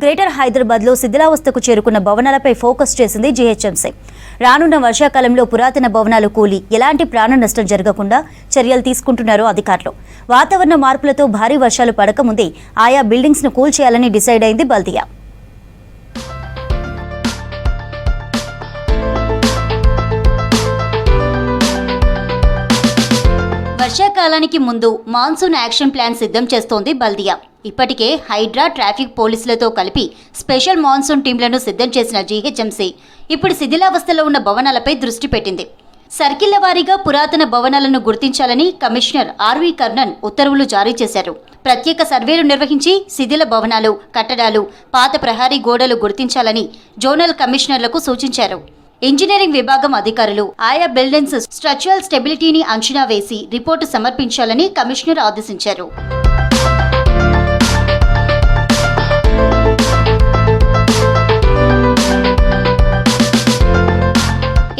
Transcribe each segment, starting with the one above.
Greater హైదరాబాద్లో శిథిలావస్థకు చేరుకున్న భవనాలపై ఫోకస్ చేసింది జీహెచ్ఎంసీ. రానున్న వర్షాకాలంలో పురాతన భవనాలు కూలి ఎలాంటి ప్రాణ నష్టం జరగకుండా చర్యలు తీసుకుంటున్నారో అధికారులు. వాతావరణ మార్పులతో భారీ వర్షాలు పడకముందే ఆయా బిల్డింగ్స్ను కూల్చేయాలని డిసైడ్ అయింది బల్దియా. వర్షాకాలానికి ముందు మాన్సూన్ యాక్షన్ ప్లాన్ సిద్ధం చేస్తోంది బల్దియా. ఇప్పటికే హైడ్రా, ట్రాఫిక్ పోలీసులతో కలిపి స్పెషల్ మాన్సూన్ టీంలను సిద్ధం చేసిన జీహెచ్ఎంసీ ఇప్పుడు శిథిలావస్థలో ఉన్న భవనాలపై దృష్టి పెట్టింది. సర్కిళ్ల వారీగా పురాతన భవనాలను గుర్తించాలని కమిషనర్ ఆర్వి కర్ణన్ ఉత్తర్వులు జారీ చేశారు. ప్రత్యేక సర్వేలు నిర్వహించి శిథిల భవనాలు, కట్టడాలు, పాత ప్రహారీ గోడలు గుర్తించాలని జోనల్ కమిషనర్లకు సూచించారు. ఇంజనీరింగ్ విభాగం అధికారులు ఆయా బిల్డింగ్స్ స్ట్రక్చరల్ స్టెబిలిటీని అంచనా వేసి రిపోర్టు సమర్పించాలని కమిషనర్ ఆదేశించారు.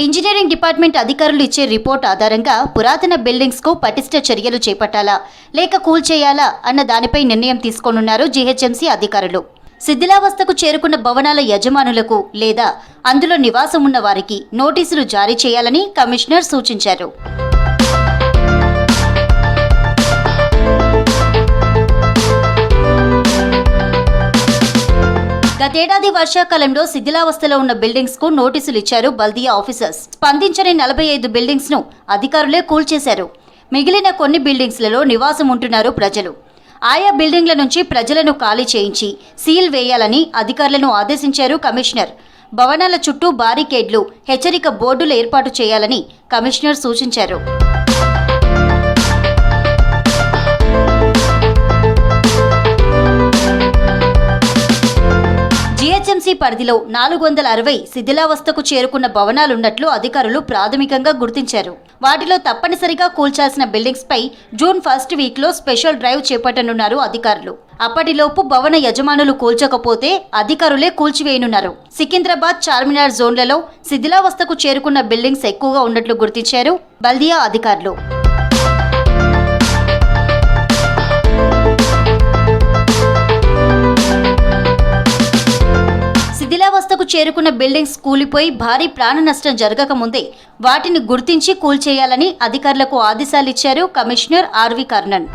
ఇంజనీరింగ్ డిపార్ట్మెంట్ అధికారులు ఇచ్చే రిపోర్ట్ ఆధారంగా పురాతన బిల్డింగ్స్ కు పటిష్ట చర్యలు చేపట్టాలా లేక కూల్చేయాలా అన్న దానిపై నిర్ణయం తీసుకోనున్నారు జీహెచ్ఎంసీ అధికారులు. శిథిలావస్థకు చేరుకున్న భవనాల యజమానులకు లేదా అందులో నివాసం ఉన్న వారికి నోటీసులు జారీ చేయాలని కమిషనర్ సూచించారు. గతేడాది వర్షాకాలంలో శిథిలావస్థలో ఉన్న బిల్డింగ్స్ కు నోటీసులు ఇచ్చారు బల్దియా ఆఫీసర్స్. స్పందించని 45 బిల్డింగ్స్ ను అధికారులే కూల్చేశారు. మిగిలిన కొన్ని బిల్డింగ్స్లలో నివాసం ఉంటున్నారు ప్రజలు. ఆయా బిల్డింగ్ల నుంచి ప్రజలను ఖాళీ చేయించి సీల్ వేయాలని అధికారులను ఆదేశించారు కమిషనర్. భవనాల చుట్టూ బారికేడ్లు, హెచ్చరిక బోర్డులు ఏర్పాటు చేయాలని కమిషనర్ సూచించారు. జీహెచ్ఎంసీ పరిధిలో 460 శిథిలావస్థకు చేరుకున్న భవనాలున్నట్లు అధికారులు ప్రాథమికంగా గుర్తించారు. వాటిలో తప్పనిసరిగా కూల్చాల్సిన బిల్డింగ్స్ పై జూన్ 1st వీక్లో స్పెషల్ డ్రైవ్ చేపట్టనున్నారు అధికారులు. అప్పటిలోపు భవన యజమానులు కూల్చకపోతే అధికారులే కూల్చివేయనున్నారు. సికింద్రాబాద్, చార్మినార్ జోన్లలో శిథిలావస్థకు చేరుకున్న బిల్డింగ్స్ ఎక్కువగా ఉన్నట్లు గుర్తించారు బల్దియా అధికారులు. శిథిలావస్థకు చేరుకున్న బిల్డింగ్స్ కూలిపోయి భారీ ప్రాణ నష్టం జరగకముందే వాటిని గుర్తించి కూల్చేయాలని అధికారులకు ఆదేశాలిచ్చారు కమిషనర్ ఆర్వి కర్ణన్.